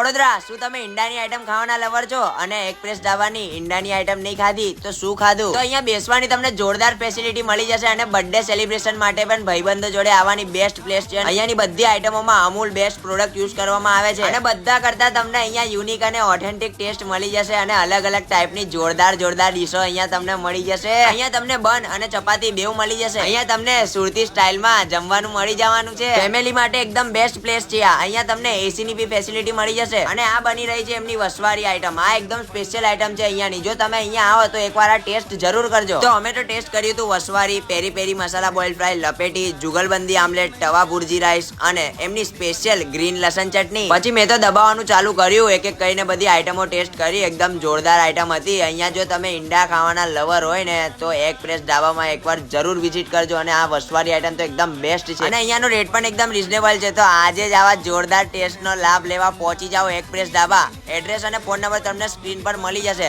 વડોદરા, શું તમે ઈંડાની આઈટમ ખાવાના લવર છો અને એક પ્રેસ ઢાબાની ઈંડાની આઈટમ નહીં ખાધી તો શું ખાધું? તો અહીંયા બેસવાની તમને જોરદાર ફેસિલિટી મળી જશે અને બર્થડે સેલિબ્રેશન માટે પણ ભાઈબંધો જોડે આવવાની બેસ્ટ પ્લેસ છે. અહીંયાની બધી આઈટમોમાં અમૂલ બેસ્ટ પ્રોડક્ટ યુઝ કરવામાં આવે છે અને બધા કરતા તમને અહીંયા યુનિક અને ઓથેન્ટિક ટેસ્ટ મળી જશે અને અલગ અલગ ટાઈપની જોરદાર ડીશો અહીંયા તમને મળી જશે. અહીંયા તમને બન અને ચપાતી બેવ મળી જશે. અહીંયા તમને સુરતી સ્ટાઇલમાં જમવાનું મળી જવાનું છે. ફેમિલી માટે એકદમ બેસ્ટ પ્લેસ છે. અહીંયા તમને એસી ની બી ફેસિલિટી મળી જશે અને આ બની રહી છે એમની વસવારી આઈટમ. આ એકદમ સ્પેશિયલ આઈટમ છે અહીંયાની. જો તમે અહીંયા આવો તો એકવાર આ ટેસ્ટ જરૂર કરજો. તો અમે તો ટેસ્ટ કર્યું હતું વસવારી, પેરી પેરી મસાલા બોઇલ ફ્રાય, લપેટી, જુગલબંધી આમલેટ, તવા ભુરજી રાઈસ અને એમની સ્પેશિયલ ગ્રીન લસણ ચટણી. પછી મેં તો દબાવવાનું ચાલુ કર્યું, એક એક કઈને બધી આઈટમો ટેસ્ટ કરી. એકદમ જોરદાર આઈટમ હતી. અહીંયા જો તમે ઈંડા ખાવાના લવર હોય ને તો એક પ્રેસ ઢાબામાં એકવાર જરૂર વિઝિટ કરજો અને આ વસવારી આઈટમ તો એકદમ બેસ્ટ છે અને અહીંયાનો રેટ પણ એકદમ રીઝનેબલ છે. તો આજે જ આવા જોરદાર ટેસ્ટનો લાભ લેવા પહોંચી જાઓ એક પ્રેસ ઢાબા. એડ્રેસ અને ફોન નંબર તમને સ્ક્રીન પર મળી જશે.